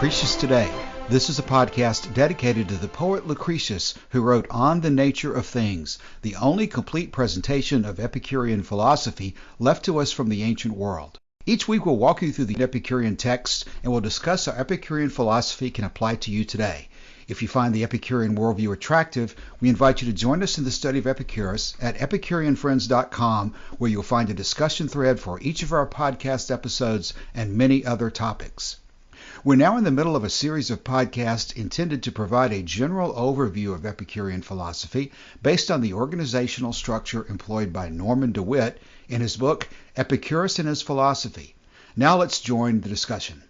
Lucretius Today. This is a podcast dedicated to the poet Lucretius, who wrote On the Nature of Things, the only complete presentation of Epicurean philosophy left to us from the ancient world. Each week we'll walk you through the Epicurean texts and we'll discuss how Epicurean philosophy can apply to you today. If you find the Epicurean worldview attractive, we invite you to join us in the study of Epicurus at EpicureanFriends.com, where you'll find a discussion thread for each of our podcast episodes and many other topics. We're now in the middle of a series of podcasts intended to provide a general overview of Epicurean philosophy based on the organizational structure employed by Norman DeWitt in his book, Epicurus and His Philosophy. Now let's join the discussion.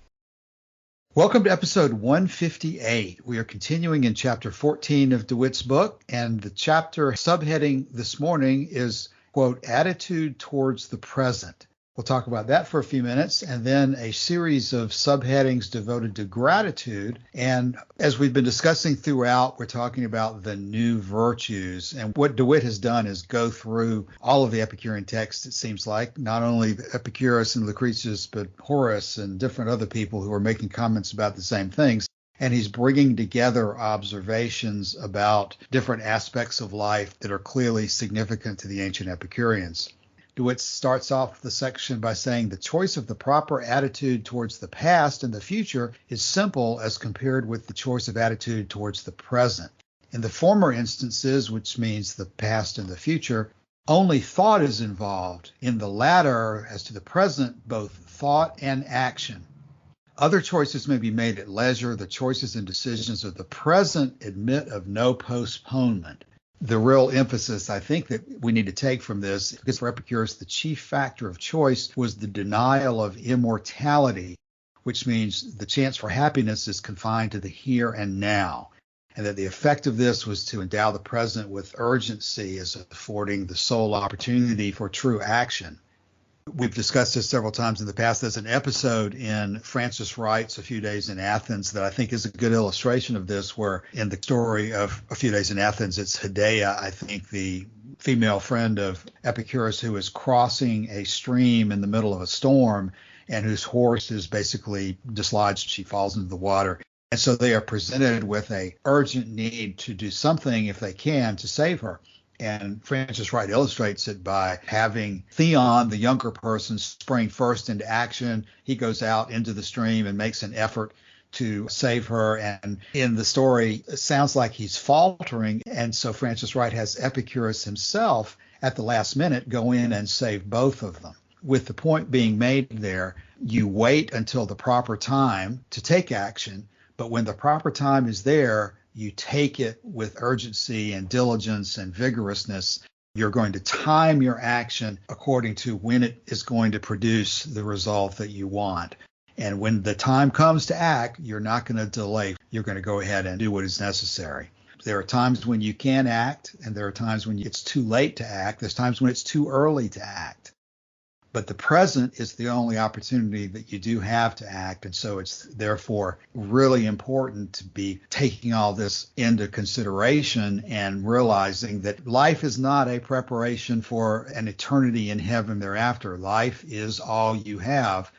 Welcome to episode 158. We are continuing in chapter 14 of DeWitt's book, and the chapter subheading this morning is, quote, Attitude Towards the Present. We'll talk about that for a few minutes, and then a series of subheadings devoted to gratitude. And as we've been discussing throughout, we're talking about the new virtues. And what DeWitt has done is go through all of the Epicurean texts, it seems like, not only Epicurus and Lucretius, but Horace and different other people who are making comments about the same things. And he's bringing together observations about different aspects of life that are clearly significant to the ancient Epicureans. DeWitt starts off the section by saying the choice of the proper attitude towards the past and the future is simple as compared with the choice of attitude towards the present. In the former instances, which means the past and the future, only thought is involved. In the latter, as to the present, both thought and action. Other choices may be made at leisure. The choices and decisions of the present admit of no postponement. The real emphasis I think that we need to take from this, because for Epicurus, the chief factor of choice was the denial of immortality, which means the chance for happiness is confined to the here and now, and that the effect of this was to endow the present with urgency as affording the sole opportunity for true action. We've discussed this several times in the past. There's an episode in Francis Wright's A Few Days in Athens that I think is a good illustration of this, where in the story of A Few Days in Athens, it's Hedea, I think the female friend of Epicurus, who is crossing a stream in the middle of a storm and whose horse is basically dislodged. She falls into the water. And so they are presented with a urgent need to do something, if they can, to save her. And Francis Wright illustrates it by having Theon, the younger person, spring first into action. He goes out into the stream and makes an effort to save her. And in the story, it sounds like he's faltering. And so Francis Wright has Epicurus himself at the last minute go in and save both of them. With the point being made there, you wait until the proper time to take action. But when the proper time is there, you take it with urgency and diligence and vigorousness. You're going to time your action according to when it is going to produce the result that you want. And when the time comes to act, you're not going to delay. You're going to go ahead and do what is necessary. There are times when you can act, and there are times when it's too late to act. There's times when it's too early to act. But the present is the only opportunity that you do have to act. And so it's therefore really important to be taking all this into consideration and realizing that life is not a preparation for an eternity in heaven thereafter. Life is all you have.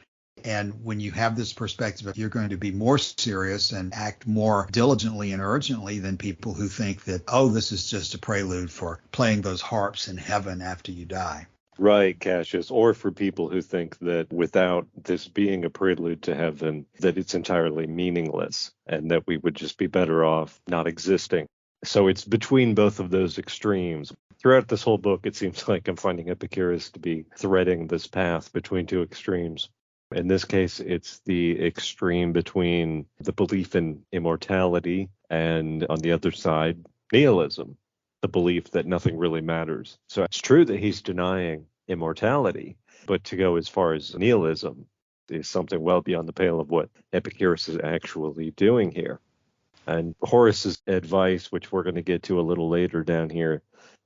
And when you have this perspective, you're going to be more serious and act more diligently and urgently than people who think that, oh, this is just a prelude for playing those harps in heaven after you die. Right, Cassius, or for people who think that without this being a prelude to heaven, that it's entirely meaningless and that we would just be better off not existing. So it's between both of those extremes. Throughout this whole book, it seems like I'm finding Epicurus to be threading this path between two extremes. In this case, it's the extreme between the belief in immortality and, on the other side, nihilism. The belief that nothing really matters. So it's true that he's denying immortality, but to go as far as nihilism is something well beyond the pale of what Epicurus is actually doing here. And Horace's advice, which we're going to get to a little later down here,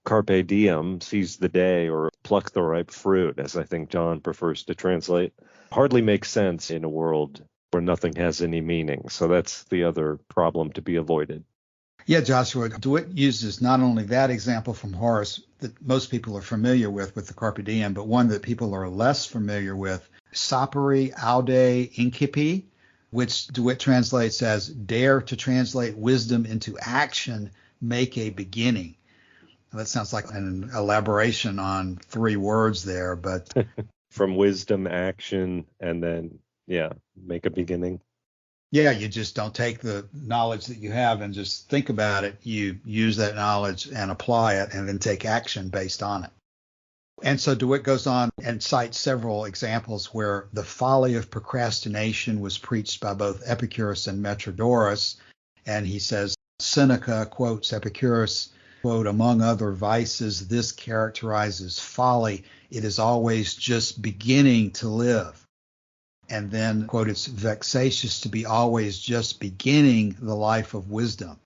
carpe diem, seize the day, or pluck the ripe fruit, as I think John prefers to translate, hardly makes sense in a world where nothing has any meaning. So that's the other problem to be avoided. Yeah, Joshua, DeWitt uses not only that example from Horace that most people are familiar with the Carpe Diem, but one that people are less familiar with, sapere aude incipi, which DeWitt translates as dare to translate wisdom into action, make a beginning. That sounds like an elaboration on 3 words there, but from wisdom, action, and then, make a beginning. Yeah, you just don't take the knowledge that you have and just think about it. You use that knowledge and apply it and then take action based on it. And so DeWitt goes on and cites several examples where the folly of procrastination was preached by both Epicurus and Metrodorus. And he says, Seneca quotes Epicurus, quote, among other vices, this characterizes folly. It is always just beginning to live. And then, quote, it's vexatious to be always just beginning the life of wisdom.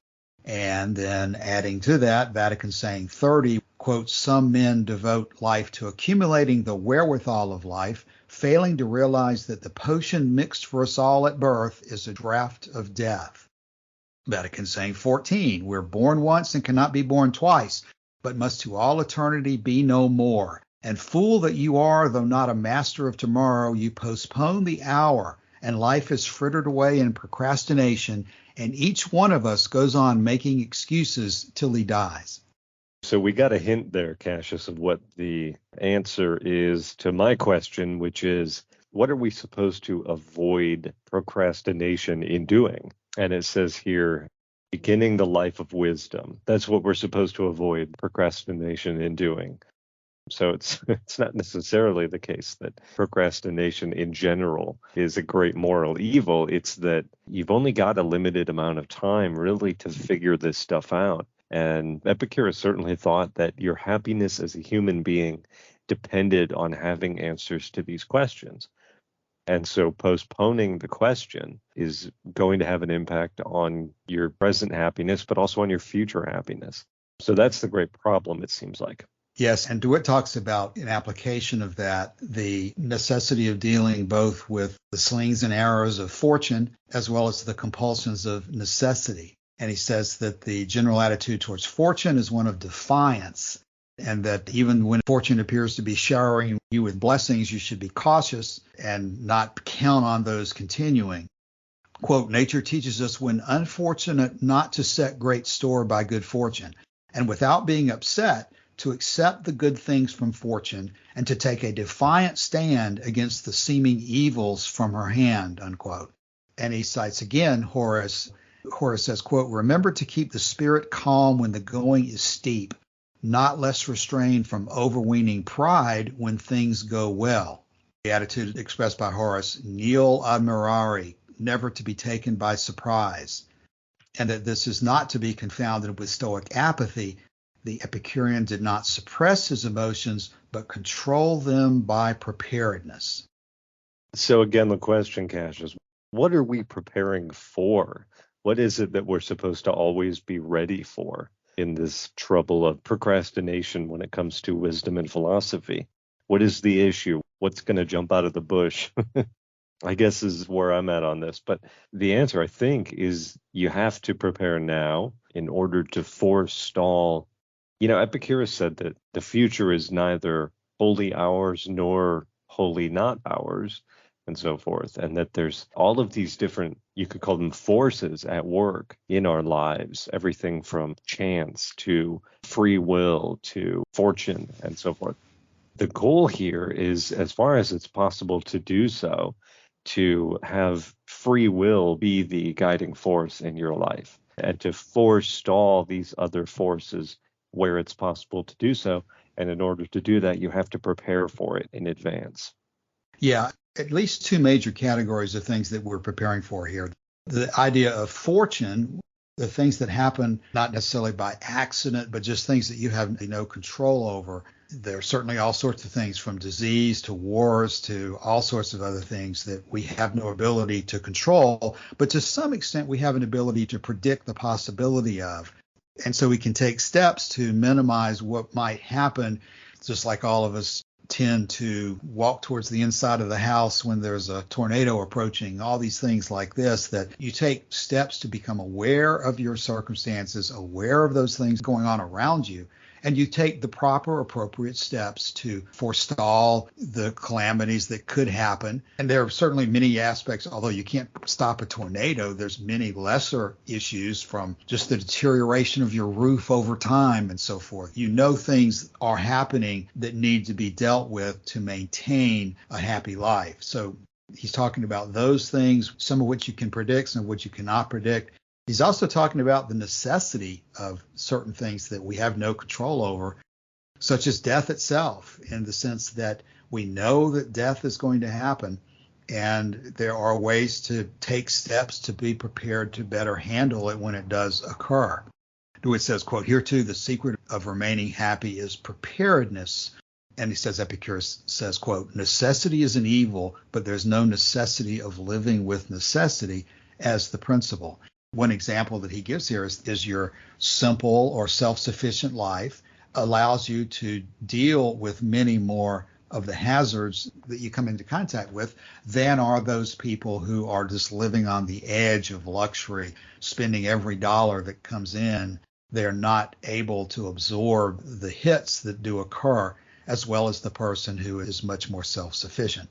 And then adding to that, Vatican saying 30, quote, some men devote life to accumulating the wherewithal of life, failing to realize that the potion mixed for us all at birth is a draught of death. Vatican saying 14, we're born once and cannot be born twice, but must to all eternity be no more. And fool that you are, though not a master of tomorrow, you postpone the hour, and life is frittered away in procrastination, and each one of us goes on making excuses till he dies. So we got a hint there, Cassius, of what the answer is to my question, which is, what are we supposed to avoid procrastination in doing? And it says here, beginning the life of wisdom. That's what we're supposed to avoid procrastination in doing. So it's not necessarily the case that procrastination in general is a great moral evil. It's that you've only got a limited amount of time really to figure this stuff out. And Epicurus certainly thought that your happiness as a human being depended on having answers to these questions. And so postponing the question is going to have an impact on your present happiness, but also on your future happiness. So that's the great problem, it seems like. Yes, and DeWitt talks about, in application of that, the necessity of dealing both with the slings and arrows of fortune as well as the compulsions of necessity. And he says that the general attitude towards fortune is one of defiance, and that even when fortune appears to be showering you with blessings, you should be cautious and not count on those continuing. Quote, nature teaches us when unfortunate not to set great store by good fortune, and without being upset, to accept the good things from fortune and to take a defiant stand against the seeming evils from her hand, unquote. And he cites again Horace. Horace says, quote, remember to keep the spirit calm when the going is steep, not less restrained from overweening pride when things go well. The attitude expressed by Horace, nil admirari, never to be taken by surprise. And that this is not to be confounded with Stoic apathy. The Epicurean did not suppress his emotions, but control them by preparedness. So again, the question, Cassius, what are we preparing for? What is it that we're supposed to always be ready for in this trouble of procrastination when it comes to wisdom and philosophy? What is the issue? What's going to jump out of the bush? I guess is where I'm at on this. But the answer, I think, is you have to prepare now in order to forestall. Epicurus said that the future is neither wholly ours nor wholly not ours, and so forth, and that there's all of these different, you could call them forces at work in our lives, everything from chance to free will to fortune and so forth. The goal here is, as far as it's possible to do so, to have free will be the guiding force in your life and to forestall these other forces where it's possible to do so. And in order to do that, you have to prepare for it in advance. Yeah, at least 2 major categories of things that we're preparing for here. The idea of fortune, the things that happen not necessarily by accident, but just things that you have no control over. There are certainly all sorts of things from disease to wars to all sorts of other things that we have no ability to control, but to some extent we have an ability to predict the possibility of. And so we can take steps to minimize what might happen, just like all of us tend to walk towards the inside of the house when there's a tornado approaching, all these things like this, that you take steps to become aware of your circumstances, aware of those things going on around you, and you take the proper, appropriate steps to forestall the calamities that could happen. And there are certainly many aspects, although you can't stop a tornado, there's many lesser issues from just the deterioration of your roof over time and so forth. You know things are happening that need to be dealt with to maintain a happy life. So he's talking about those things, some of which you can predict, some of which you cannot predict. He's also talking about the necessity of certain things that we have no control over, such as death itself, in the sense that we know that death is going to happen, and there are ways to take steps to be prepared to better handle it when it does occur. DeWitt says, quote, "Here too, the secret of remaining happy is preparedness." And he says, Epicurus says, quote, "Necessity is an evil, but there's no necessity of living with necessity as the principle." One example that he gives here is your simple or self-sufficient life allows you to deal with many more of the hazards that you come into contact with than are those people who are just living on the edge of luxury, spending every dollar that comes in. They're not able to absorb the hits that do occur, as well as the person who is much more self-sufficient.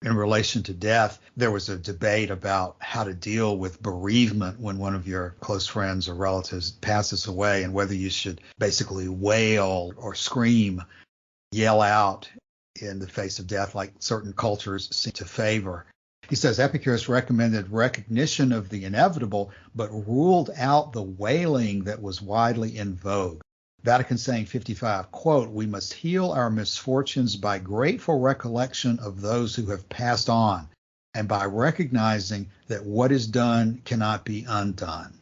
In relation to death, there was a debate about how to deal with bereavement when one of your close friends or relatives passes away, and whether you should basically wail or scream, yell out in the face of death like certain cultures seem to favor. He says Epicurus recommended recognition of the inevitable, but ruled out the wailing that was widely in vogue. Vatican saying 55, quote, "We must heal our misfortunes by grateful recollection of those who have passed on, and by recognizing that what is done cannot be undone."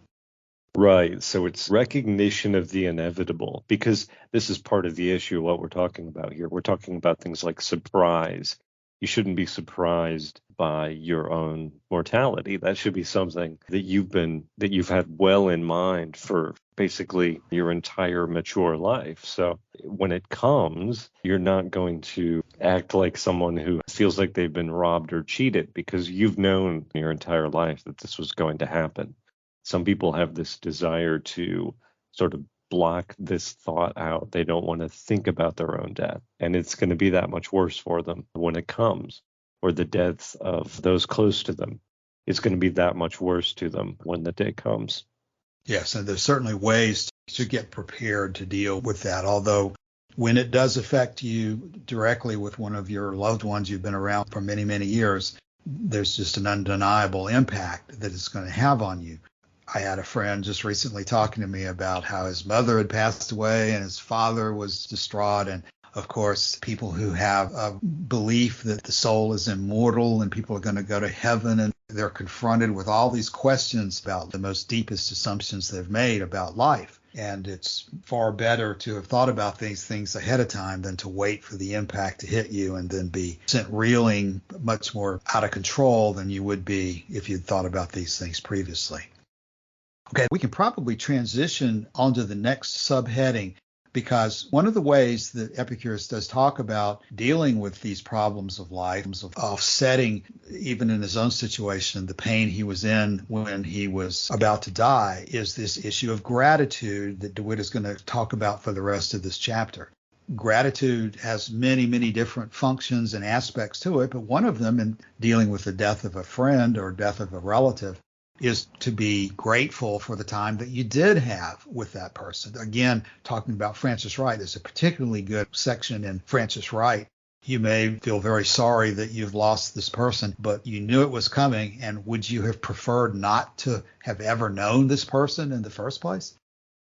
Right. So it's recognition of the inevitable, because this is part of the issue of what we're talking about here. We're talking about things like surprise. You shouldn't be surprised by your own mortality. That should be something that you've had well in mind for basically your entire mature life. So when it comes, you're not going to act like someone who feels like they've been robbed or cheated, because you've known your entire life that this was going to happen. Some people have this desire to sort of block this thought out. They don't want to think about their own death. And it's going to be that much worse for them when it comes, or the deaths of those close to them. It's going to be that much worse to them when the day comes. Yes, and there's certainly ways to get prepared to deal with that, although when it does affect you directly with one of your loved ones you've been around for many, many years, there's just an undeniable impact that it's going to have on you. I had a friend just recently talking to me about how his mother had passed away and his father was distraught. And of course, people who have a belief that the soul is immortal and people are going to go to heaven, and they're confronted with all these questions about the most deepest assumptions they've made about life. And it's far better to have thought about these things ahead of time than to wait for the impact to hit you and then be sent reeling much more out of control than you would be if you'd thought about these things previously. Okay, we can probably transition onto the next subheading, because one of the ways that Epicurus does talk about dealing with these problems of life, of offsetting, even in his own situation, the pain he was in when he was about to die, is this issue of gratitude that DeWitt is going to talk about for the rest of this chapter. Gratitude has many, many different functions and aspects to it, but one of them, in dealing with the death of a friend or death of a relative, is to be grateful for the time that you did have with that person. Again, talking about Francis Wright, there's a particularly good section in Francis Wright. You may feel very sorry that you've lost this person, but you knew it was coming. And would you have preferred not to have ever known this person in the first place?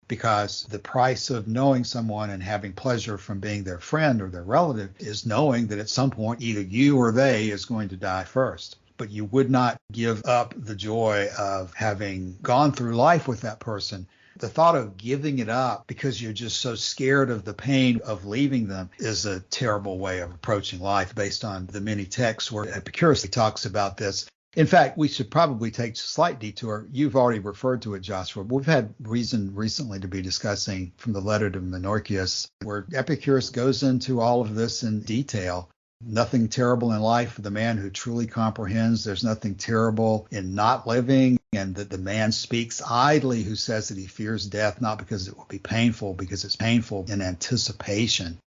Because the price of knowing someone and having pleasure from being their friend or their relative is knowing that at some point either you or they is going to die first. But you would not give up the joy of having gone through life with that person. The thought of giving it up because you're just so scared of the pain of leaving them is a terrible way of approaching life, based on the many texts where Epicurus talks about this. In fact, we should probably take a slight detour. You've already referred to it, Joshua. We've had reason recently to be discussing from the letter to Menorchius, where Epicurus goes into all of this in detail. Nothing terrible in life for the man who truly comprehends. There's nothing terrible in not living. and that the man speaks idly who says that he fears death, not because it will be painful, because it's painful in anticipation,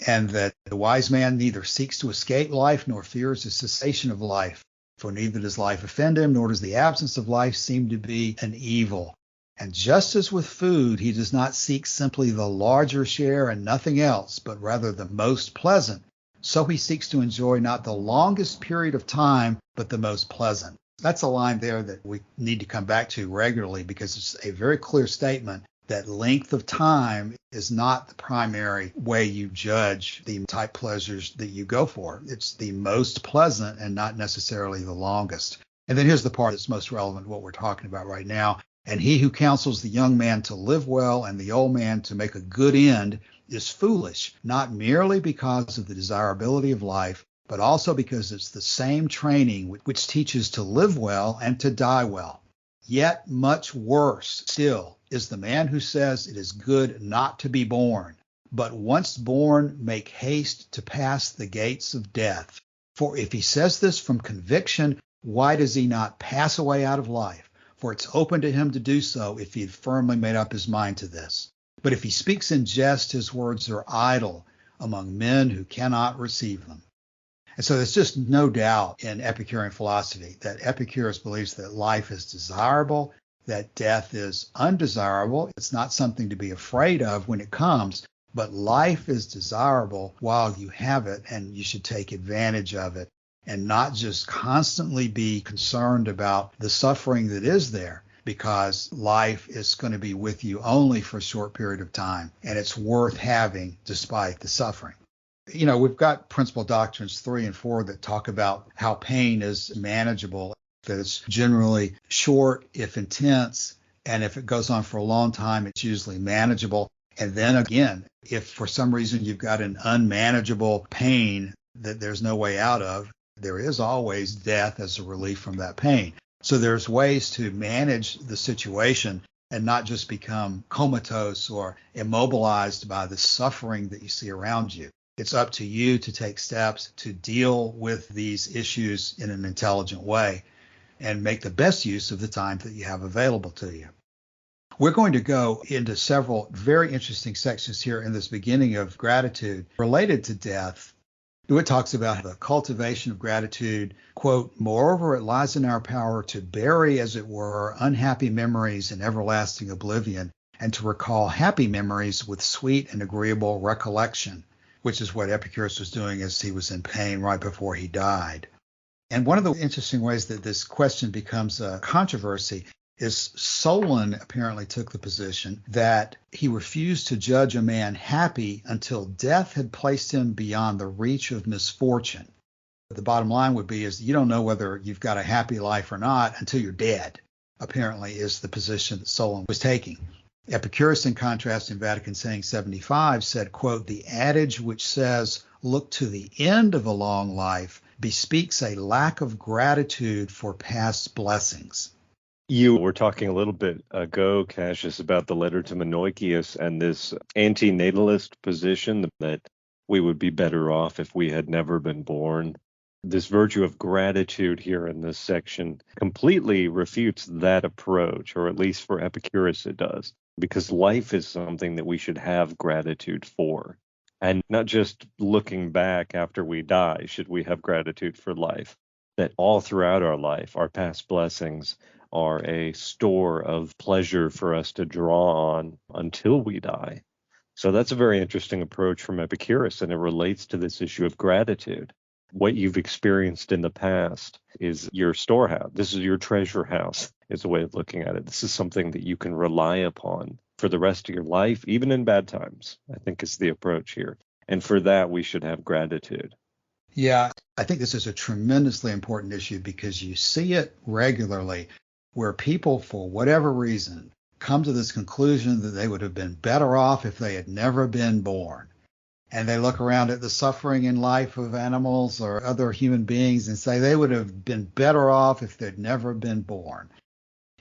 and that the wise man neither seeks to escape life nor fears the cessation of life, for neither does life offend him, nor does the absence of life seem to be an evil. And just as with food, he does not seek simply the larger share and nothing else, but rather the most pleasant, so he seeks to enjoy not the longest period of time, but the most pleasant. That's a line there that we need to come back to regularly, because it's a very clear statement that length of time is not the primary way you judge the type pleasures that you go for. It's the most pleasant and not necessarily the longest. And then here's the part that's most relevant to what we're talking about right now. And he who counsels the young man to live well and the old man to make a good end is foolish, not merely because of the desirability of life, but also because it's the same training which teaches to live well and to die well. Yet much worse still is the man who says it is good not to be born, but once born make haste to pass the gates of death. For if he says this from conviction, why does he not pass away out of life? For it's open to him to do so if he had firmly made up his mind to this. But if he speaks in jest, his words are idle among men who cannot receive them. And so there's just no doubt in Epicurean philosophy that Epicurus believes that life is desirable, that death is undesirable. It's not something to be afraid of when it comes, but life is desirable while you have it, and you should take advantage of it and not just constantly be concerned about the suffering that is there, because life is going to be with you only for a short period of time, and it's worth having despite the suffering. You know, we've got principal doctrines 3 and 4 that talk about how pain is manageable, that it's generally short if intense, and if it goes on for a long time, it's usually manageable. And then again, if for some reason you've got an unmanageable pain that there's no way out of, there is always death as a relief from that pain. So there's ways to manage the situation and not just become comatose or immobilized by the suffering that you see around you. It's up to you to take steps to deal with these issues in an intelligent way and make the best use of the time that you have available to you. We're going to go into several very interesting sections here in this beginning of gratitude related to death. DeWitt talks about the cultivation of gratitude, quote, "Moreover, it lies in our power to bury, as it were, unhappy memories in everlasting oblivion, and to recall happy memories with sweet and agreeable recollection," which is what Epicurus was doing as he was in pain right before he died. And one of the interesting ways that this question becomes a controversy is Solon apparently took the position that he refused to judge a man happy until death had placed him beyond the reach of misfortune. The bottom line would be is you don't know whether you've got a happy life or not until you're dead, apparently is the position that Solon was taking. Epicurus, in contrast, in Vatican Saying 75, said, quote, "The adage which says, 'Look to the end of a long life,' bespeaks a lack of gratitude for past blessings." You were talking a little bit ago, Cassius, about the letter to Menoikeus and this antinatalist position that we would be better off if we had never been born. This virtue of gratitude here in this section completely refutes that approach, or at least for Epicurus it does, because life is something that we should have gratitude for. And not just looking back after we die should we have gratitude for life, that all throughout our life, our past blessings are a store of pleasure for us to draw on until we die. So that's a very interesting approach from Epicurus, and it relates to this issue of gratitude. What you've experienced in the past is your storehouse. This is your treasure house, is a way of looking at it. This is something that you can rely upon for the rest of your life, even in bad times, I think is the approach here. And for that, we should have gratitude. Yeah, I think this is a tremendously important issue because you see it regularly where people, for whatever reason, come to this conclusion that they would have been better off if they had never been born. And they look around at the suffering in life of animals or other human beings and say they would have been better off if they'd never been born.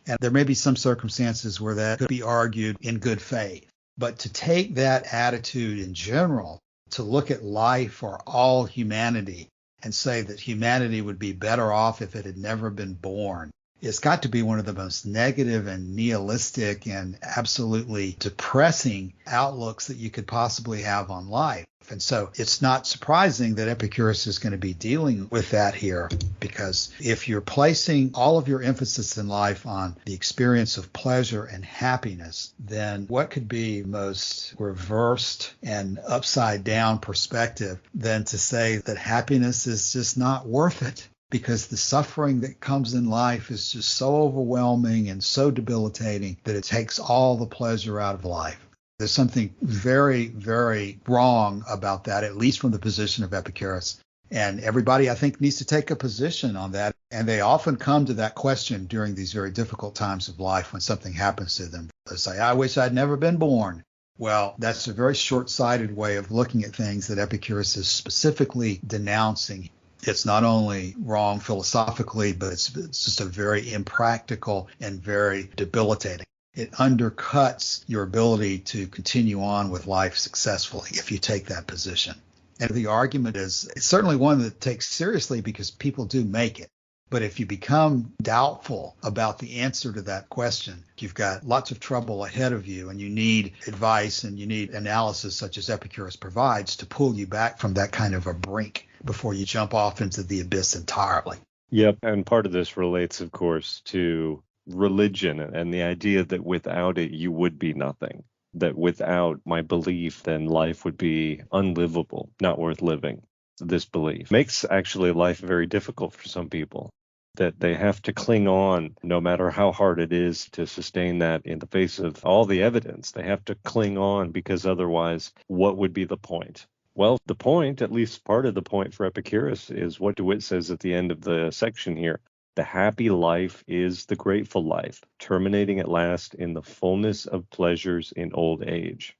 And there may be some circumstances where that could be argued in good faith. But to take that attitude in general, to look at life or all humanity and say that humanity would be better off if it had never been born, It's got to be one of the most negative and nihilistic and absolutely depressing outlooks that you could possibly have on life. And so it's not surprising that Epicurus is going to be dealing with that here, because if you're placing all of your emphasis in life on the experience of pleasure and happiness, then what could be most reversed and upside down perspective than to say that happiness is just not worth it? Because the suffering that comes in life is just so overwhelming and so debilitating that it takes all the pleasure out of life. There's something very, very wrong about that, at least from the position of Epicurus. And everybody, I think, needs to take a position on that. And they often come to that question during these very difficult times of life when something happens to them. They say, I wish I'd never been born. Well, that's a very short-sighted way of looking at things that Epicurus is specifically denouncing. It's not only wrong philosophically, but it's just a very impractical and very debilitating. It undercuts your ability to continue on with life successfully if you take that position. And the argument is, it's certainly one that takes seriously because people do make it. But if you become doubtful about the answer to that question, you've got lots of trouble ahead of you, and you need advice and you need analysis such as Epicurus provides to pull you back from that kind of a brink before you jump off into the abyss entirely. Yep. And part of this relates, of course, to religion and the idea that without it, you would be nothing. That without my belief, then life would be unlivable, not worth living. This belief makes actually life very difficult for some people, that they have to cling on no matter how hard it is to sustain that in the face of all the evidence. They have to cling on because otherwise, what would be the point? Well, the point, at least part of the point for Epicurus, is what DeWitt says at the end of the section here. The happy life is the grateful life, terminating at last in the fullness of pleasures in old age.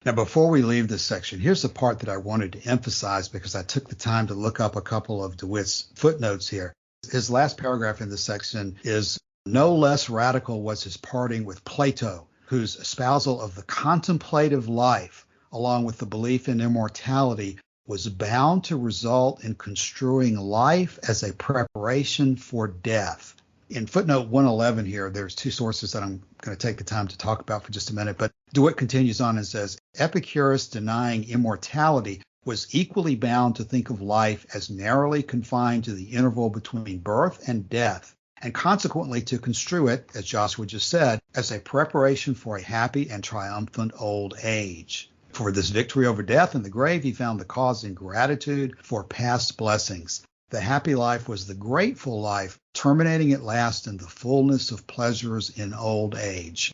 Now, before we leave this section, here's the part that I wanted to emphasize because I took the time to look up a couple of DeWitt's footnotes here. His last paragraph in this section is, no less radical was his parting with Plato, whose espousal of the contemplative life, along with the belief in immortality, was bound to result in construing life as a preparation for death. In footnote 111 here, there's two sources that I'm going to take the time to talk about for just a minute, but DeWitt continues on and says, Epicurus, denying immortality, was equally bound to think of life as narrowly confined to the interval between birth and death, and consequently to construe it, as Joshua just said, as a preparation for a happy and triumphant old age. For this victory over death and the grave, he found the cause in gratitude for past blessings. The happy life was the grateful life, terminating at last in the fullness of pleasures in old age.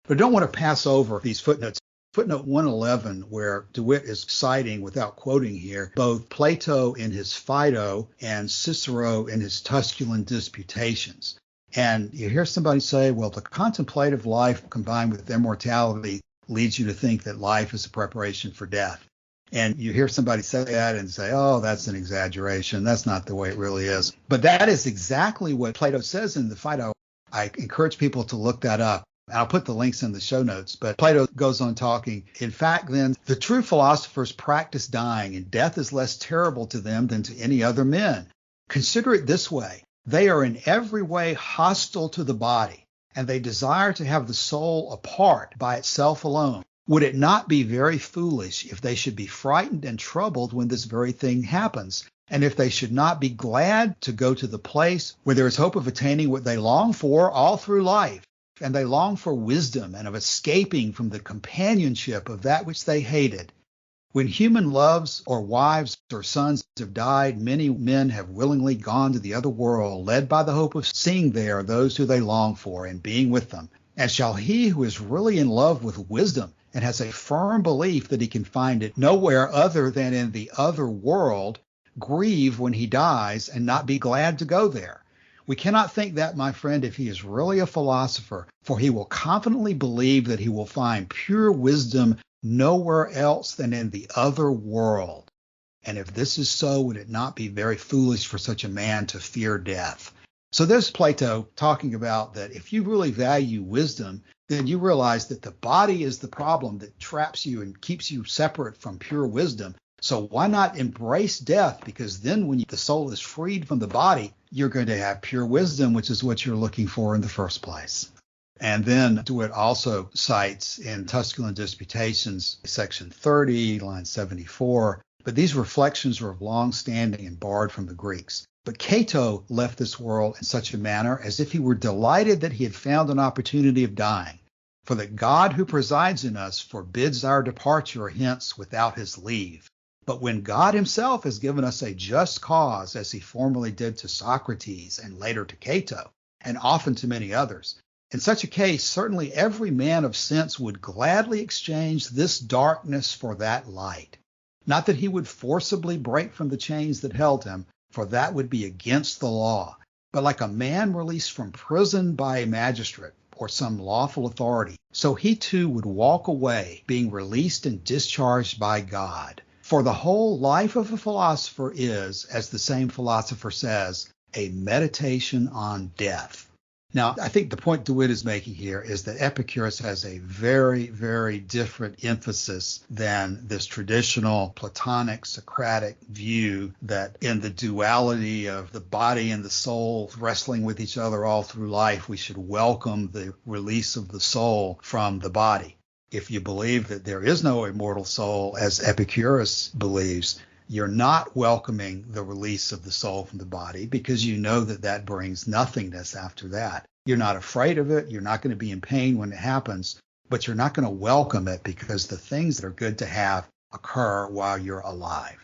But I don't want to pass over these footnotes. Footnote 111, where DeWitt is citing, without quoting here, both Plato in his Phaedo and Cicero in his Tusculan Disputations. And you hear somebody say, well, the contemplative life combined with immortality leads you to think that life is a preparation for death. And you hear somebody say that and say, oh, that's an exaggeration. That's not the way it really is. But that is exactly what Plato says in the Phaedo. I encourage people to look that up. I'll put the links in the show notes. But Plato goes on talking. In fact, then, the true philosophers practice dying, and death is less terrible to them than to any other men. Consider it this way. They are in every way hostile to the body, and they desire to have the soul apart by itself alone. Would it not be very foolish if they should be frightened and troubled when this very thing happens, and if they should not be glad to go to the place where there is hope of attaining what they long for all through life, and they long for wisdom and of escaping from the companionship of that which they hated? When human loves or wives or sons have died, many men have willingly gone to the other world, led by the hope of seeing there those who they long for and being with them. And shall he who is really in love with wisdom and has a firm belief that he can find it nowhere other than in the other world, grieve when he dies and not be glad to go there? We cannot think that, my friend, if he is really a philosopher, for he will confidently believe that he will find pure wisdom nowhere else than in the other world. And if this is so, would it not be very foolish for such a man to fear death? So there's Plato talking about that if you really value wisdom, then you realize that the body is the problem that traps you and keeps you separate from pure wisdom. So why not embrace death? Because then when the soul is freed from the body, you're going to have pure wisdom, which is what you're looking for in the first place. And then DeWitt also cites in Tusculan Disputations, section 30, line 74, but these reflections are of long standing and borrowed from the Greeks. But Cato left this world in such a manner as if he were delighted that he had found an opportunity of dying. For that God who presides in us forbids our departure hence without his leave. But when God himself has given us a just cause, as he formerly did to Socrates and later to Cato, and often to many others, in such a case, certainly every man of sense would gladly exchange this darkness for that light. Not that he would forcibly break from the chains that held him, for that would be against the law, but like a man released from prison by a magistrate or some lawful authority, so he too would walk away, being released and discharged by God. For the whole life of a philosopher is, as the same philosopher says, a meditation on death. Now, I think the point DeWitt is making here is that Epicurus has a very, very different emphasis than this traditional Platonic Socratic view that in the duality of the body and the soul wrestling with each other all through life, we should welcome the release of the soul from the body. If you believe that there is no immortal soul, as Epicurus believes, you're not welcoming the release of the soul from the body because you know that that brings nothingness after that. You're not afraid of it. You're not going to be in pain when it happens, but you're not going to welcome it because the things that are good to have occur while you're alive.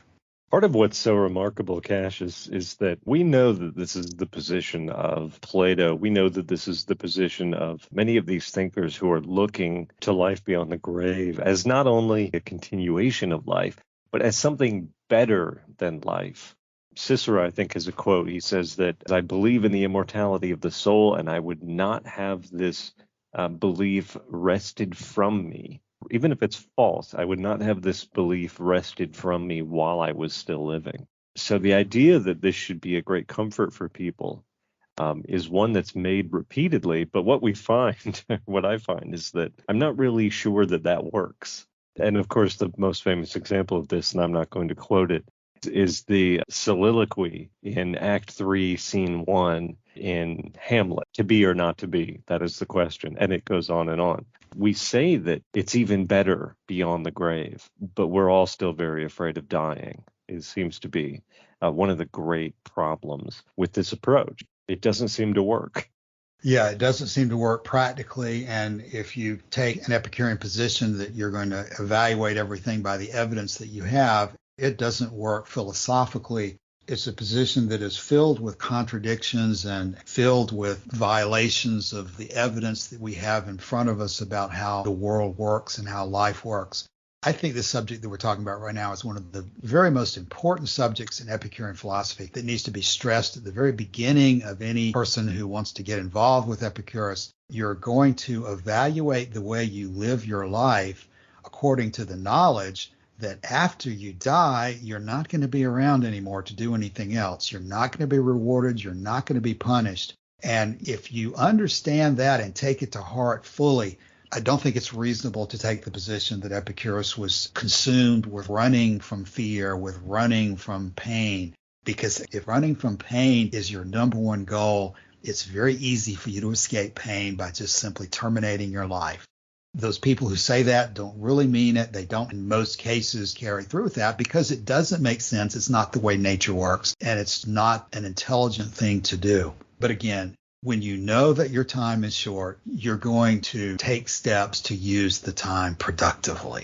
Part of what's so remarkable, Cash, is that we know that this is the position of Plato. We know that this is the position of many of these thinkers who are looking to life beyond the grave as not only a continuation of life, but as something better than life. Cicero, I think, has a quote. He says that I believe in the immortality of the soul, and I would not have this belief wrested from me. Even if it's false, I would not have this belief wrested from me while I was still living. So the idea that this should be a great comfort for people is one that's made repeatedly. But what we find, what I find, is that I'm not really sure that that works. And of course, the most famous example of this, and I'm not going to quote it, is the soliloquy in Act 3, Scene 1 in Hamlet. To be or not to be, that is the question. And it goes on and on. We say that it's even better beyond the grave, but we're all still very afraid of dying. It seems to be one of the great problems with this approach. It doesn't seem to work. Yeah, it doesn't seem to work practically. And if you take an Epicurean position that you're going to evaluate everything by the evidence that you have, it doesn't work philosophically. It's a position that is filled with contradictions and filled with violations of the evidence that we have in front of us about how the world works and how life works. I think the subject that we're talking about right now is one of the very most important subjects in Epicurean philosophy that needs to be stressed at the very beginning of any person who wants to get involved with Epicurus. You're going to evaluate the way you live your life according to the knowledge that after you die, you're not going to be around anymore to do anything else. You're not going to be rewarded. You're not going to be punished. And if you understand that and take it to heart fully, I don't think it's reasonable to take the position that Epicurus was consumed with running from fear, with running from pain. Because if running from pain is your number one goal, it's very easy for you to escape pain by just simply terminating your life. Those people who say that don't really mean it. They don't, in most cases, carry through with that because it doesn't make sense. It's not the way nature works, and it's not an intelligent thing to do. But again, when you know that your time is short, you're going to take steps to use the time productively.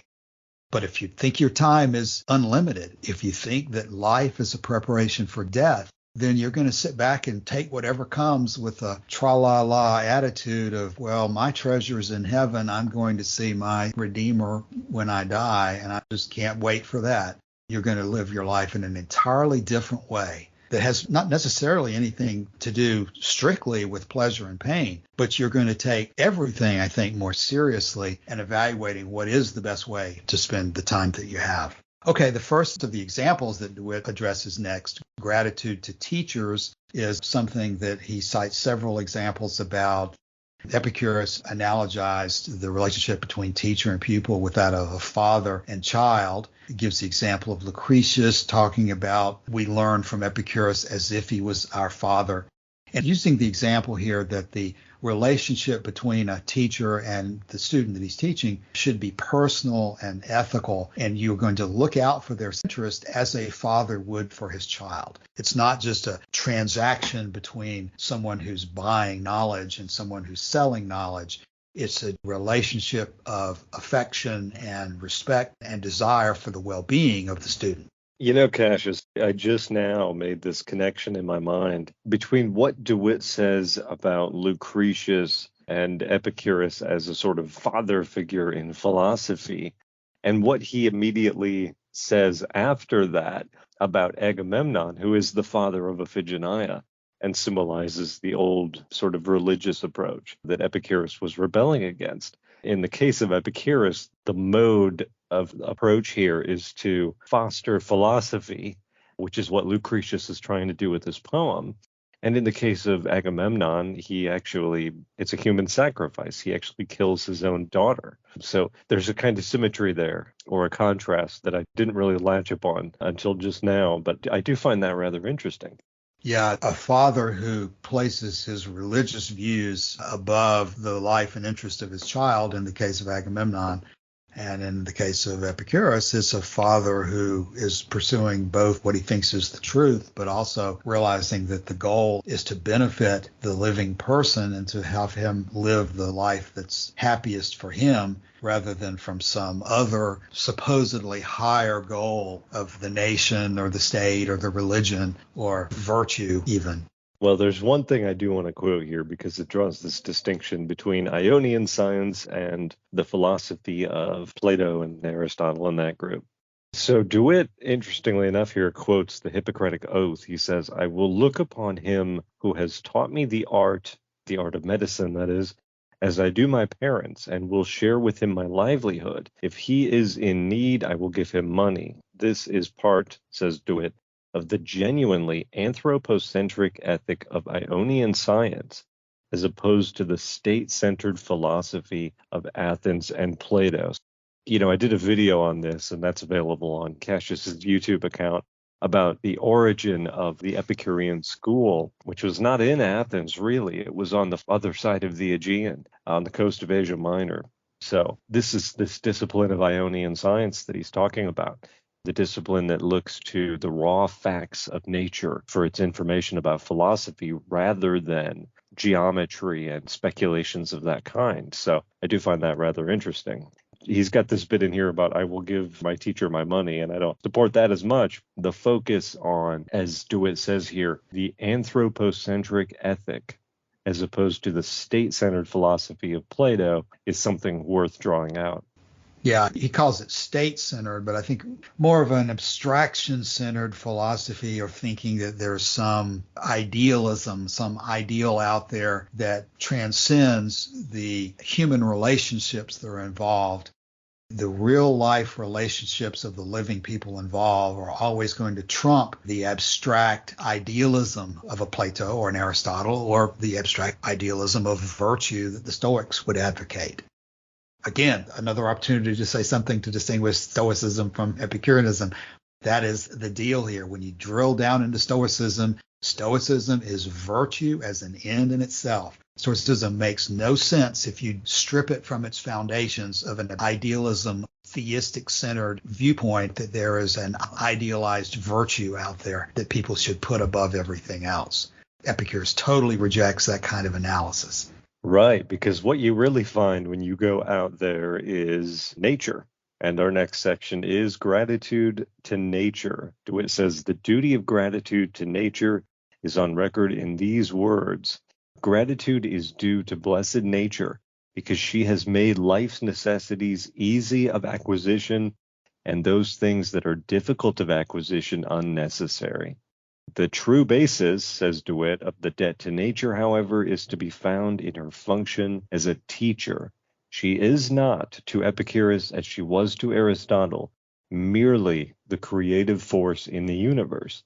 But if you think your time is unlimited, if you think that life is a preparation for death, then you're going to sit back and take whatever comes with a tra-la-la attitude of, well, my treasure's in heaven. I'm going to see my Redeemer when I die, and I just can't wait for that. You're going to live your life in an entirely different way that has not necessarily anything to do strictly with pleasure and pain, but you're going to take everything, I think, more seriously and evaluating what is the best way to spend the time that you have. Okay, the first of the examples that DeWitt addresses next, gratitude to teachers, is something that he cites several examples about. Epicurus analogized the relationship between teacher and pupil with that of a father and child. He gives the example of Lucretius talking about we learn from Epicurus as if he was our father. And using the example here that the relationship between a teacher and the student that he's teaching should be personal and ethical, and you're going to look out for their interest as a father would for his child. It's not just a transaction between someone who's buying knowledge and someone who's selling knowledge. It's a relationship of affection and respect and desire for the well-being of the student. You know, Cassius, I just now made this connection in my mind between what DeWitt says about Lucretius and Epicurus as a sort of father figure in philosophy, and what he immediately says after that about Agamemnon, who is the father of Iphigenia and symbolizes the old sort of religious approach that Epicurus was rebelling against. In the case of Epicurus, the mode of approach here is to foster philosophy, which is what Lucretius is trying to do with his poem. And in the case of Agamemnon, it's a human sacrifice. He actually kills his own daughter. So there's a kind of symmetry there, or a contrast that I didn't really latch upon until just now, but I do find that rather interesting. Yeah, a father who places his religious views above the life and interest of his child, in the case of Agamemnon, and in the case of Epicurus, is a father who is pursuing both what he thinks is the truth, but also realizing that the goal is to benefit the living person and to have him live the life that's happiest for him, rather than from some other supposedly higher goal of the nation or the state or the religion or virtue even. Well, there's one thing I do want to quote here because it draws this distinction between Ionian science and the philosophy of Plato and Aristotle in that group. So DeWitt, interestingly enough, here quotes the Hippocratic Oath. He says, "I will look upon him who has taught me the art of medicine, that is, as I do my parents, and will share with him my livelihood. If he is in need, I will give him money. This is part," says DeWitt, "of the genuinely anthropocentric ethic of Ionian science, as opposed to the state-centered philosophy of Athens and Plato." You know, I did a video on this, and that's available on Cassius's YouTube account, about the origin of the Epicurean school, which was not in Athens, really. It was on the other side of the Aegean, on the coast of Asia Minor. So this is this discipline of Ionian science that he's talking about, the discipline that looks to the raw facts of nature for its information about philosophy rather than geometry and speculations of that kind. So I do find that rather interesting. He's got this bit in here about, "I will give my teacher my money," and I don't support that as much. The focus on, as DeWitt says here, the anthropocentric ethic, as opposed to the state-centered philosophy of Plato, is something worth drawing out. Yeah, he calls it state-centered, but I think more of an abstraction-centered philosophy, or thinking that there's some idealism, some ideal out there that transcends the human relationships that are involved. The real life relationships of the living people involved are always going to trump the abstract idealism of a Plato or an Aristotle, or the abstract idealism of virtue that the Stoics would advocate. Again, another opportunity to say something to distinguish Stoicism from Epicureanism. That is the deal here. When you drill down into Stoicism, Stoicism is virtue as an end in itself. Stoicism makes no sense if you strip it from its foundations of an idealism, theistic-centered viewpoint that there is an idealized virtue out there that people should put above everything else. Epicurus totally rejects that kind of analysis. Right, because what you really find when you go out there is nature. And our next section is gratitude to nature. DeWitt says, "The duty of gratitude to nature is on record in these words. Gratitude is due to blessed nature because she has made life's necessities easy of acquisition and those things that are difficult of acquisition unnecessary. The true basis," says DeWitt, "of the debt to nature, however, is to be found in her function as a teacher. She is not, to Epicurus as she was to Aristotle, merely the creative force in the universe.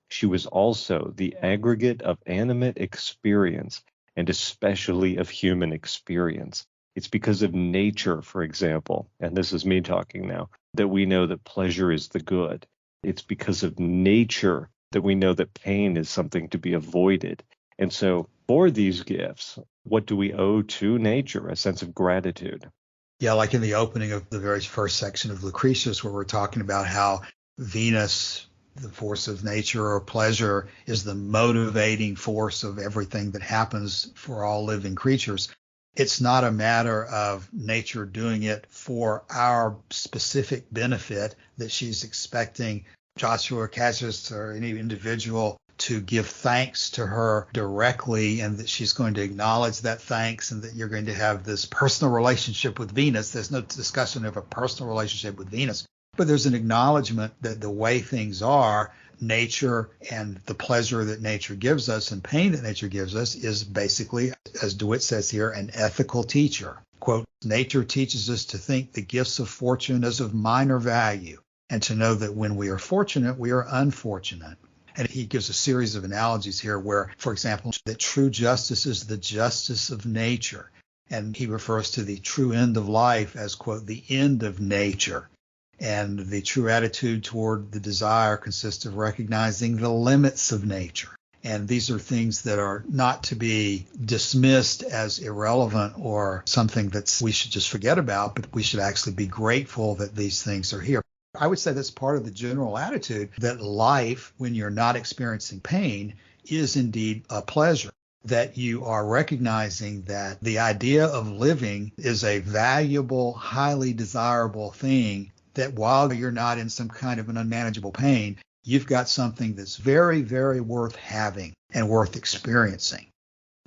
She was also the aggregate of animate experience and especially of human experience. It's because of nature, for example, and this is me talking now, that we know that pleasure is the good. It's because of nature that we know that pain is something to be avoided. And so for these gifts, what do we owe to nature? A sense of gratitude. Yeah, like in the opening of the very first section of Lucretius, where we're talking about how Venus, the force of nature or pleasure, is the motivating force of everything that happens for all living creatures. It's not a matter of nature doing it for our specific benefit, that she's expecting Joshua or Cassius or any individual to give thanks to her directly, and that she's going to acknowledge that thanks, and that you're going to have this personal relationship with Venus. There's no discussion of a personal relationship with Venus, but there's an acknowledgement that the way things are, nature and the pleasure that nature gives us and pain that nature gives us is basically, as DeWitt says here, an ethical teacher. Quote, nature teaches us to think the gifts of fortune as of minor value, and to know that when we are fortunate, we are unfortunate. And he gives a series of analogies here where, for example, that true justice is the justice of nature. And he refers to the true end of life as, quote, the end of nature. And the true attitude toward the desire consists of recognizing the limits of nature. And these are things that are not to be dismissed as irrelevant or something that we should just forget about, but we should actually be grateful that these things are here. I would say that's part of the general attitude, that life, when you're not experiencing pain, is indeed a pleasure, that you are recognizing that the idea of living is a valuable, highly desirable thing, that while you're not in some kind of an unmanageable pain, you've got something that's very, very worth having and worth experiencing.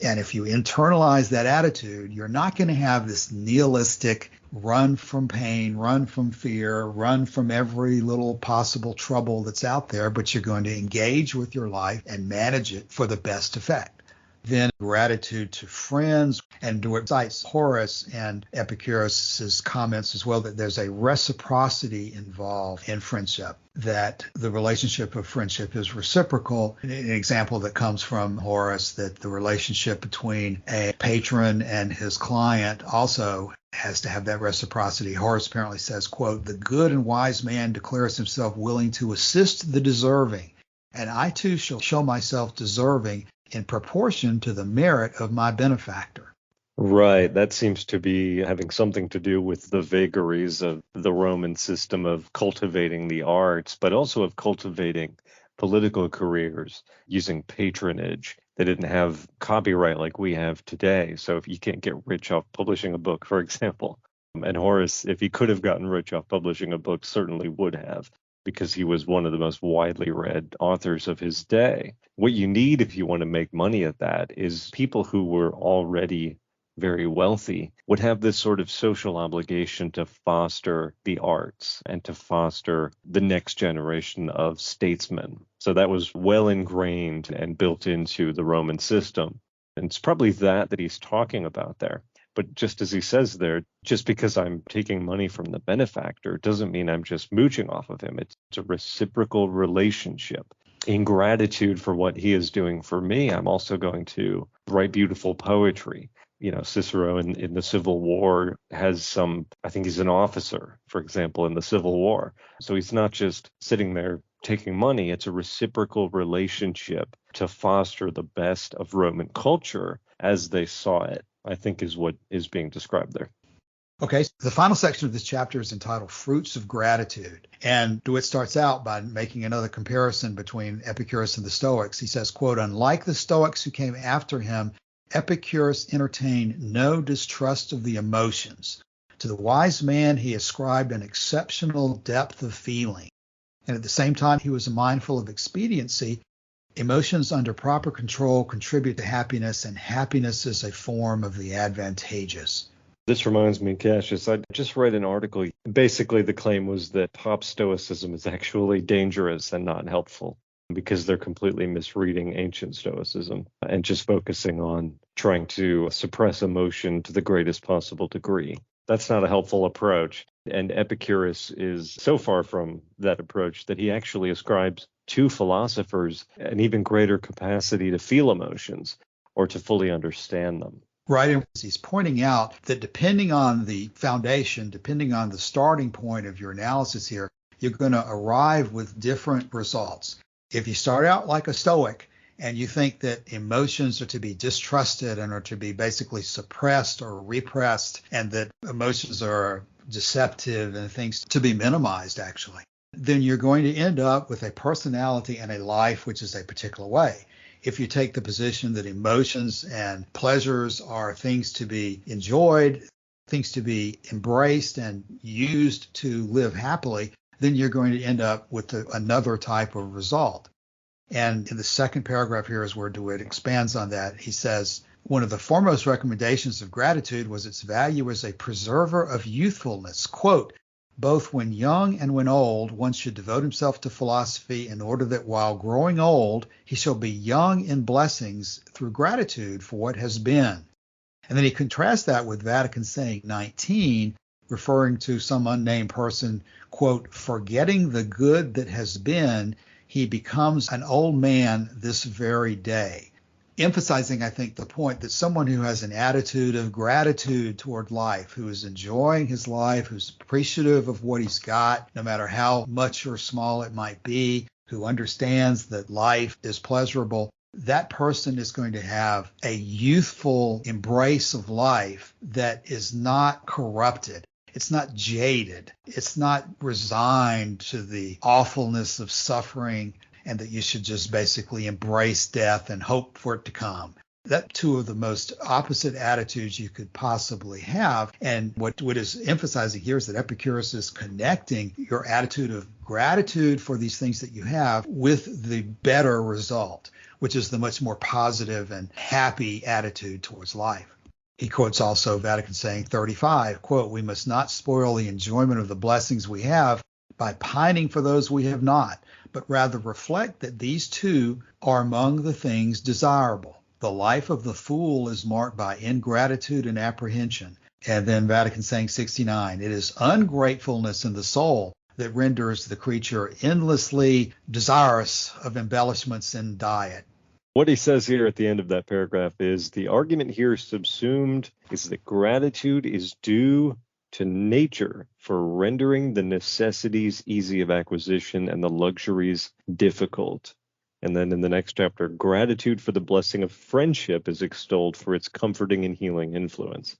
And if you internalize that attitude, you're not going to have this nihilistic run from pain, run from fear, run from every little possible trouble that's out there, but you're going to engage with your life and manage it for the best effect. Then gratitude to friends, and DeWitt cites Horace and Epicurus' comments as well, that there's a reciprocity involved in friendship, that the relationship of friendship is reciprocal. An example that comes from Horace, that the relationship between a patron and his client also has to have that reciprocity. Horace apparently says, quote, the good and wise man declares himself willing to assist the deserving, and I too shall show myself deserving in proportion to the merit of my benefactor. Right. That seems to be having something to do with the vagaries of the Roman system of cultivating the arts, but also of cultivating political careers using patronage. They didn't have copyright like we have today. So if you can't get rich off publishing a book, for example, and Horace, if he could have gotten rich off publishing a book, certainly would have, because he was one of the most widely read authors of his day. What you need if you want to make money at that is people who were already very wealthy would have this sort of social obligation to foster the arts and to foster the next generation of statesmen. So that was well ingrained and built into the Roman system. And it's probably that he's talking about there. But just as he says there, just because I'm taking money from the benefactor doesn't mean I'm just mooching off of him. It's a reciprocal relationship. In gratitude for what he is doing for me, I'm also going to write beautiful poetry. You know, Cicero in the Civil War has some, I think he's an officer, for example, in the Civil War. So he's not just sitting there taking money. It's a reciprocal relationship to foster the best of Roman culture as they saw it, I think, is what is being described there. Okay, the final section of this chapter is entitled Fruits of Gratitude. And DeWitt starts out by making another comparison between Epicurus and the Stoics. He says, quote, unlike the Stoics who came after him, Epicurus entertained no distrust of the emotions. To the wise man, he ascribed an exceptional depth of feeling. And at the same time, he was mindful of expediency. Emotions under proper control contribute to happiness, and happiness is a form of the advantageous. This reminds me, Cassius, I just read an article. Basically, the claim was that pop Stoicism is actually dangerous and not helpful because they're completely misreading ancient Stoicism and just focusing on trying to suppress emotion to the greatest possible degree. That's not a helpful approach. And Epicurus is so far from that approach that he actually ascribes to philosophers an even greater capacity to feel emotions, or to fully understand them. Right. And he's pointing out that depending on the foundation, depending on the starting point of your analysis here, you're going to arrive with different results. If you start out like a Stoic and you think that emotions are to be distrusted and are to be basically suppressed or repressed, and that emotions are deceptive and things to be minimized, actually, then you're going to end up with a personality and a life which is a particular way. If you take the position that emotions and pleasures are things to be enjoyed, things to be embraced and used to live happily, then you're going to end up with another type of result. And in the second paragraph here is where DeWitt expands on that. He says, one of the foremost recommendations of gratitude was its value as a preserver of youthfulness. Quote, both when young and when old, one should devote himself to philosophy in order that while growing old, he shall be young in blessings through gratitude for what has been. And then he contrasts that with Vatican saying 19, referring to some unnamed person, quote, forgetting the good that has been, he becomes an old man this very day. Emphasizing, I think, the point that someone who has an attitude of gratitude toward life, who is enjoying his life, who's appreciative of what he's got, no matter how much or small it might be, who understands that life is pleasurable, that person is going to have a youthful embrace of life that is not corrupted. It's not jaded. It's not resigned to the awfulness of suffering, and that you should just basically embrace death and hope for it to come. That's two of the most opposite attitudes you could possibly have. And what is emphasizing here is that Epicurus is connecting your attitude of gratitude for these things that you have with the better result, which is the much more positive and happy attitude towards life. He quotes also Vatican saying 35, quote, we must not spoil the enjoyment of the blessings we have by pining for those we have not, but rather reflect that these two are among the things desirable. The life of the fool is marked by ingratitude and apprehension. And then Vatican saying 69, it is ungratefulness in the soul that renders the creature endlessly desirous of embellishments in diet. What he says here at the end of that paragraph is the argument here subsumed is that gratitude is due to nature for rendering the necessities easy of acquisition and the luxuries difficult. And then in the next chapter, gratitude for the blessing of friendship is extolled for its comforting and healing influence.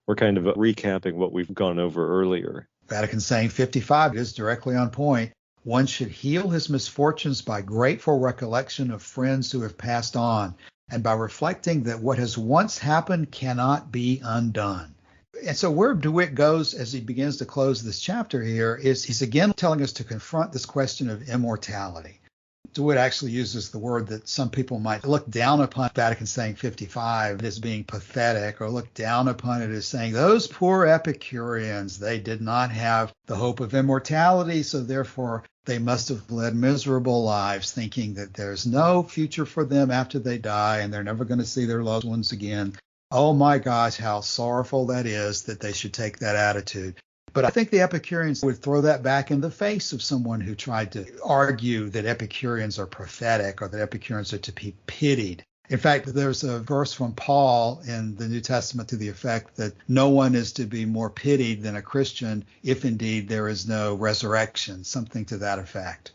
We're kind of recapping what we've gone over earlier. Vatican saying 55 is directly on point. One should heal his misfortunes by grateful recollection of friends who have passed on, and by reflecting that what has once happened cannot be undone. And so where DeWitt goes as he begins to close this chapter here is he's again telling us to confront this question of immortality. DeWitt actually uses the word that some people might look down upon Vatican saying 55 as being pathetic, or look down upon it as saying, those poor Epicureans, they did not have the hope of immortality, so therefore they must have led miserable lives, thinking that there's no future for them after they die and they're never going to see their loved ones again. Oh my gosh, how sorrowful that is that they should take that attitude. But I think the Epicureans would throw that back in the face of someone who tried to argue that Epicureans are prophetic or that Epicureans are to be pitied. In fact, there's a verse from Paul in the New Testament to the effect that no one is to be more pitied than a Christian if indeed there is no resurrection, something to that effect.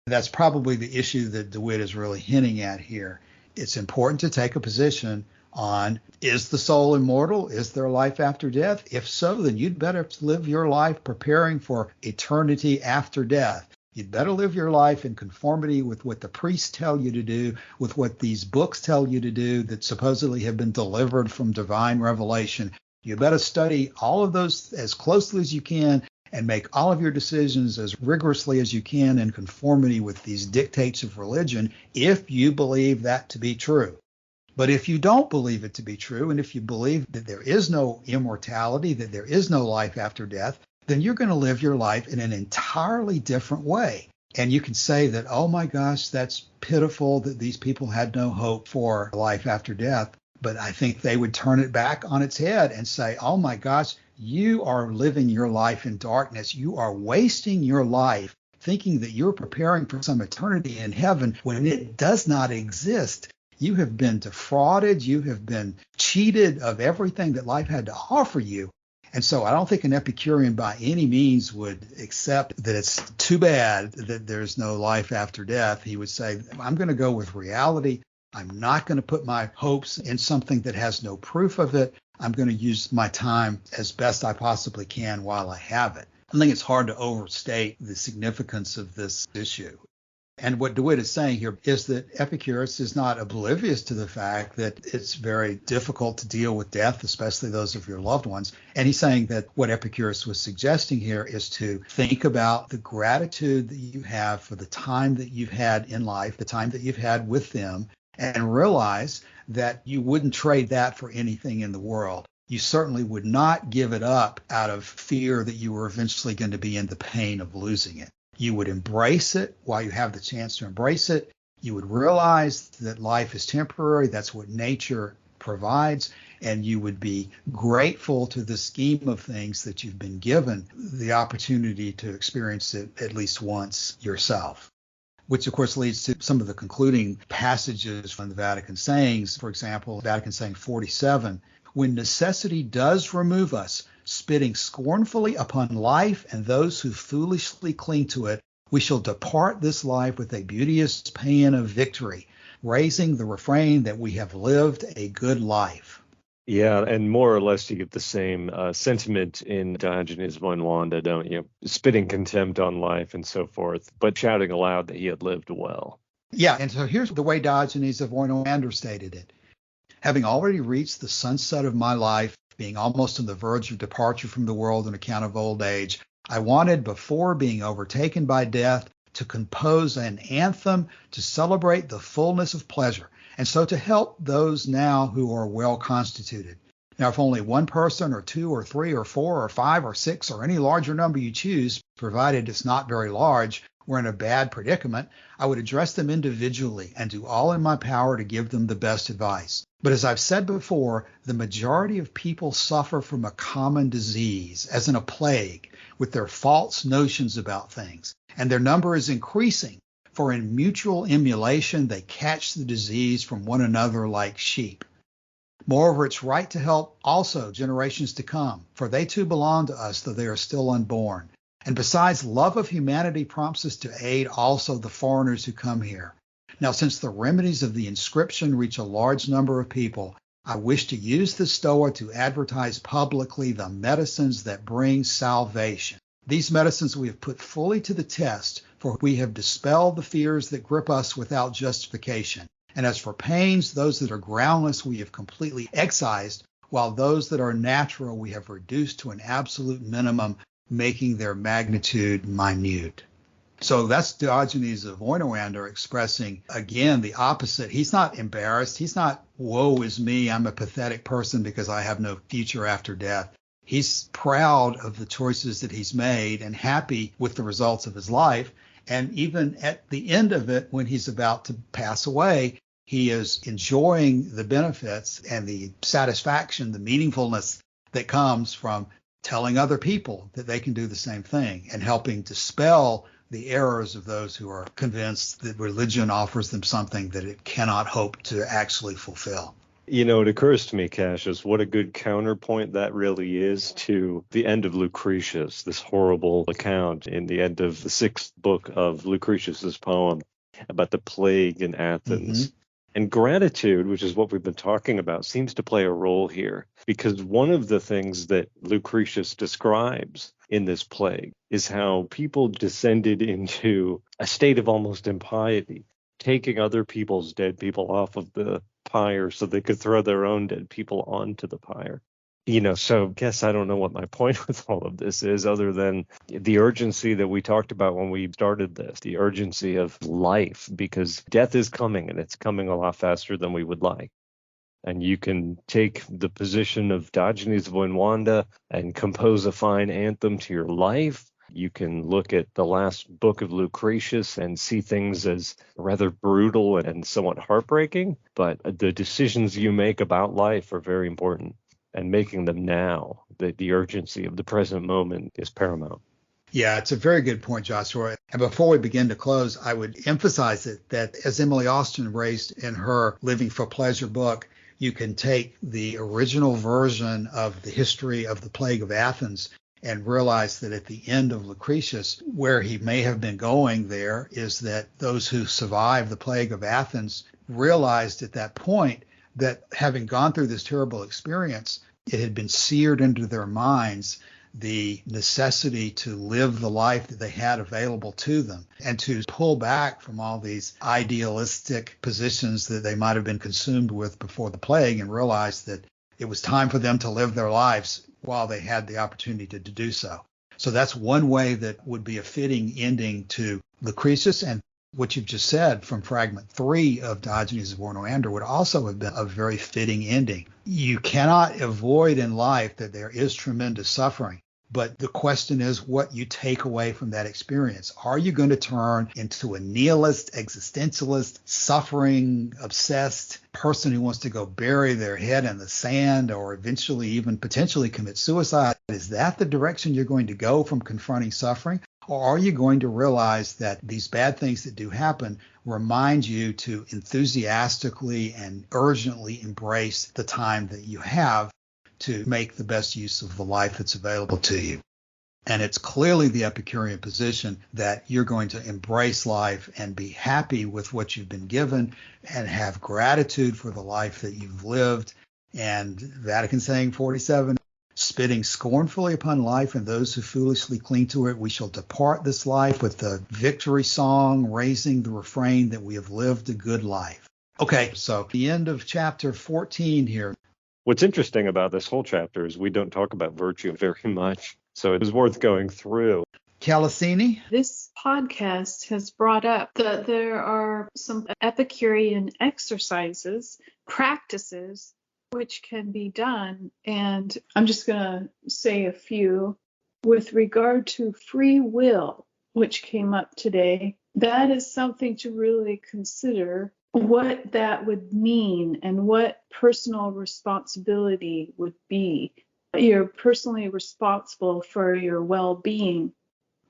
That's probably the issue that DeWitt is really hinting at here. It's important to take a position on, is the soul immortal? Is there life after death? If so, then you'd better live your life preparing for eternity after death. You'd better live your life in conformity with what the priests tell you to do, with what these books tell you to do that supposedly have been delivered from divine revelation. You better study all of those as closely as you can and make all of your decisions as rigorously as you can in conformity with these dictates of religion if you believe that to be true. But if you don't believe it to be true, and if you believe that there is no immortality, that there is no life after death, then you're going to live your life in an entirely different way. And you can say that, oh my gosh, that's pitiful that these people had no hope for life after death. But I think they would turn it back on its head and say, oh my gosh, you are living your life in darkness. You are wasting your life thinking that you're preparing for some eternity in heaven when it does not exist. You have been defrauded. You have been cheated of everything that life had to offer you. And so I don't think an Epicurean by any means would accept that it's too bad that there's no life after death. He would say, I'm going to go with reality. I'm not going to put my hopes in something that has no proof of it. I'm going to use my time as best I possibly can while I have it. I think it's hard to overstate the significance of this issue. And what DeWitt is saying here is that Epicurus is not oblivious to the fact that it's very difficult to deal with death, especially those of your loved ones. And he's saying that what Epicurus was suggesting here is to think about the gratitude that you have for the time that you've had in life, the time that you've had with them, and realize that you wouldn't trade that for anything in the world. You certainly would not give it up out of fear that you were eventually going to be in the pain of losing it. You would embrace it while you have the chance to embrace it. You would realize that life is temporary. That's what nature provides. And you would be grateful to the scheme of things that you've been given the opportunity to experience it at least once yourself. Which, of course, leads to some of the concluding passages from the Vatican sayings. For example, Vatican saying 47, when necessity does remove us, spitting scornfully upon life and those who foolishly cling to it, we shall depart this life with a beauteous paean of victory, raising the refrain that we have lived a good life. Yeah, and more or less you get the same sentiment in Diogenes of Wanda, don't you? Spitting contempt on life and so forth, but shouting aloud that he had lived well. Yeah, and so here's the way Diogenes of Wanda stated it. Having already reached the sunset of my life, being almost on the verge of departure from the world on account of old age, I wanted, before being overtaken by death, to compose an anthem to celebrate the fullness of pleasure, and so to help those now who are well constituted. Now, if only one person or two or three or four or five or six or any larger number you choose, provided it's not very large, were in a bad predicament, I would address them individually and do all in my power to give them the best advice. But as I've said before, the majority of people suffer from a common disease, as in a plague, with their false notions about things, and their number is increasing, for in mutual emulation they catch the disease from one another like sheep. Moreover, it's right to help also generations to come, for they too belong to us, though they are still unborn. And besides, love of humanity prompts us to aid also the foreigners who come here. Now, since the remedies of the inscription reach a large number of people, I wish to use the Stoa to advertise publicly the medicines that bring salvation. These medicines we have put fully to the test, for we have dispelled the fears that grip us without justification. And as for pains, those that are groundless we have completely excised, while those that are natural we have reduced to an absolute minimum, making their magnitude minute. So that's Diogenes of Oinoander expressing, again, the opposite. He's not embarrassed. He's not, woe is me, I'm a pathetic person because I have no future after death. He's proud of the choices that he's made and happy with the results of his life. And even at the end of it, when he's about to pass away, he is enjoying the benefits and the satisfaction, the meaningfulness that comes from telling other people that they can do the same thing and helping dispel the errors of those who are convinced that religion offers them something that it cannot hope to actually fulfill. You know, it occurs to me, Cassius, what a good counterpoint that really is to the end of Lucretius, this horrible account in the end of the 6th book of Lucretius's poem about the plague in Athens. Mm-hmm. And gratitude, which is what we've been talking about, seems to play a role here, because one of the things that Lucretius describes in this plague is how people descended into a state of almost impiety, taking other people's dead people off of the pyre so they could throw their own dead people onto the pyre. You know, so I guess I don't know what my point with all of this is, other than the urgency that we talked about when we started this, the urgency of life, because death is coming and it's coming a lot faster than we would like. And you can take the position of Diogenes of Wanda and compose a fine anthem to your life. You can look at the last book of Lucretius and see things as rather brutal and somewhat heartbreaking. But the decisions you make about life are very important. And making them now, the urgency of the present moment is paramount. Yeah, it's a very good point, Joshua. And before we begin to close, I would emphasize that as Emily Austin raised in her Living for Pleasure book, you can take the original version of the history of the plague of Athens and realize that at the end of Lucretius, where he may have been going there is that those who survived the plague of Athens realized at that point that having gone through this terrible experience, it had been seared into their minds the necessity to live the life that they had available to them and to pull back from all these idealistic positions that they might have been consumed with before the plague and realize that it was time for them to live their lives while they had the opportunity to do so. So that's one way that would be a fitting ending to Lucretius, and what you've just said from fragment 3 of Diogenes of Ornoander would also have been a very fitting ending. You cannot avoid in life that there is tremendous suffering, but the question is what you take away from that experience. Are you going to turn into a nihilist, existentialist, suffering, obsessed person who wants to go bury their head in the sand or eventually even potentially commit suicide? Is that the direction you're going to go from confronting suffering? Or are you going to realize that these bad things that do happen remind you to enthusiastically and urgently embrace the time that you have to make the best use of the life that's available to you? And it's clearly the Epicurean position that you're going to embrace life and be happy with what you've been given and have gratitude for the life that you've lived. And Vatican saying 47, spitting scornfully upon life and those who foolishly cling to it, we shall depart this life with the victory song, raising the refrain that we have lived a good life. Okay, so the end of chapter 14 here. What's interesting about this whole chapter is we don't talk about virtue very much, so it is worth going through. Calasini? This podcast has brought up that there are some Epicurean exercises, practices, which can be done. And I'm just going to say a few. With regard to free will, which came up today, that is something to really consider what that would mean and what personal responsibility would be. You're personally responsible for your well-being.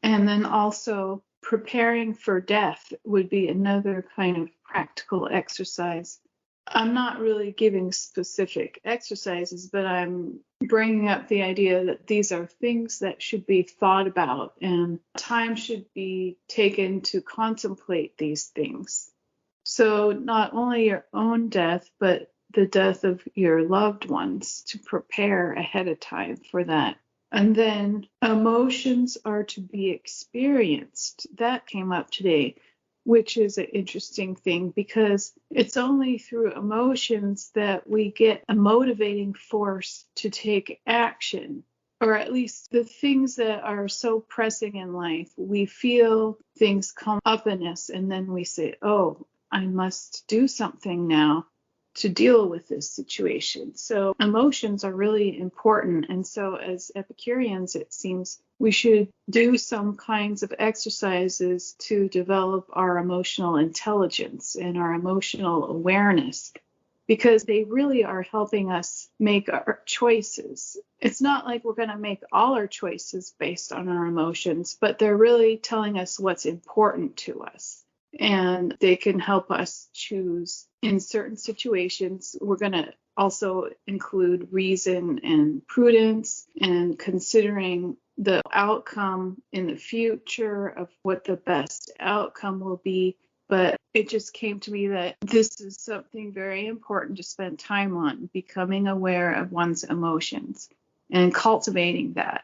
And then also preparing for death would be another kind of practical exercise. I'm not really giving specific exercises, but I'm bringing up the idea that these are things that should be thought about, and time should be taken to contemplate these things. So not only your own death, but the death of your loved ones, to prepare ahead of time for that. And then emotions are to be experienced. That came up today, which is an interesting thing because it's only through emotions that we get a motivating force to take action, or at least the things that are so pressing in life. We feel things come up in us and then we say, oh, I must do something now to deal with this situation. So emotions are really important. And so as Epicureans, it seems we should do some kinds of exercises to develop our emotional intelligence and our emotional awareness, because they really are helping us make our choices. It's not like we're going to make all our choices based on our emotions, but they're really telling us what's important to us. And they can help us choose in certain situations. We're going to also include reason and prudence and considering the outcome in the future of what the best outcome will be. But it just came to me that this is something very important to spend time on, becoming aware of one's emotions and cultivating that.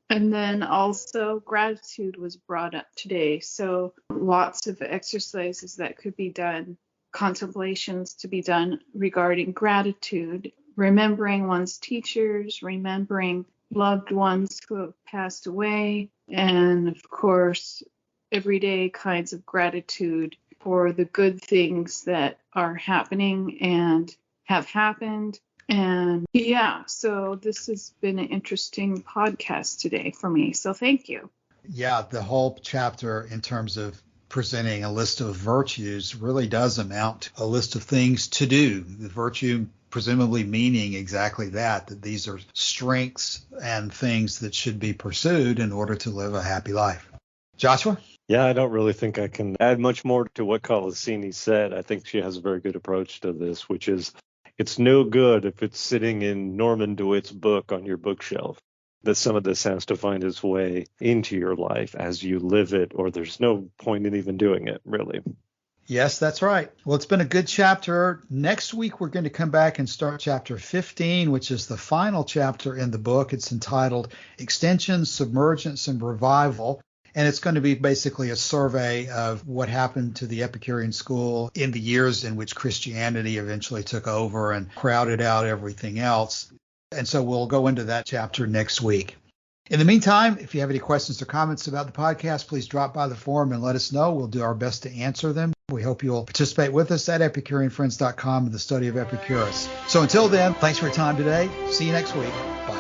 And then also gratitude was brought up today. So lots of exercises that could be done, contemplations to be done regarding gratitude, remembering one's teachers, remembering loved ones who have passed away, and of course, everyday kinds of gratitude for the good things that are happening and have happened. And yeah, so this has been an interesting podcast today for me. So thank you. Yeah, the whole chapter in terms of presenting a list of virtues really does amount to a list of things to do. The virtue presumably meaning exactly that these are strengths and things that should be pursued in order to live a happy life. Joshua? Yeah, I don't really think I can add much more to what Colosini said. I think she has a very good approach to this, which is it's no good if it's sitting in Norman DeWitt's book on your bookshelf, that some of this has to find its way into your life as you live it, or there's no point in even doing it, really. Yes, that's right. Well, it's been a good chapter. Next week, we're going to come back and start chapter 15, which is the final chapter in the book. It's entitled Extension, Submergence, and Revival. And it's going to be basically a survey of what happened to the Epicurean school in the years in which Christianity eventually took over and crowded out everything else. And so we'll go into that chapter next week. In the meantime, if you have any questions or comments about the podcast, please drop by the forum and let us know. We'll do our best to answer them. We hope you'll participate with us at EpicureanFriends.com in the study of Epicurus. So until then, thanks for your time today. See you next week. Bye.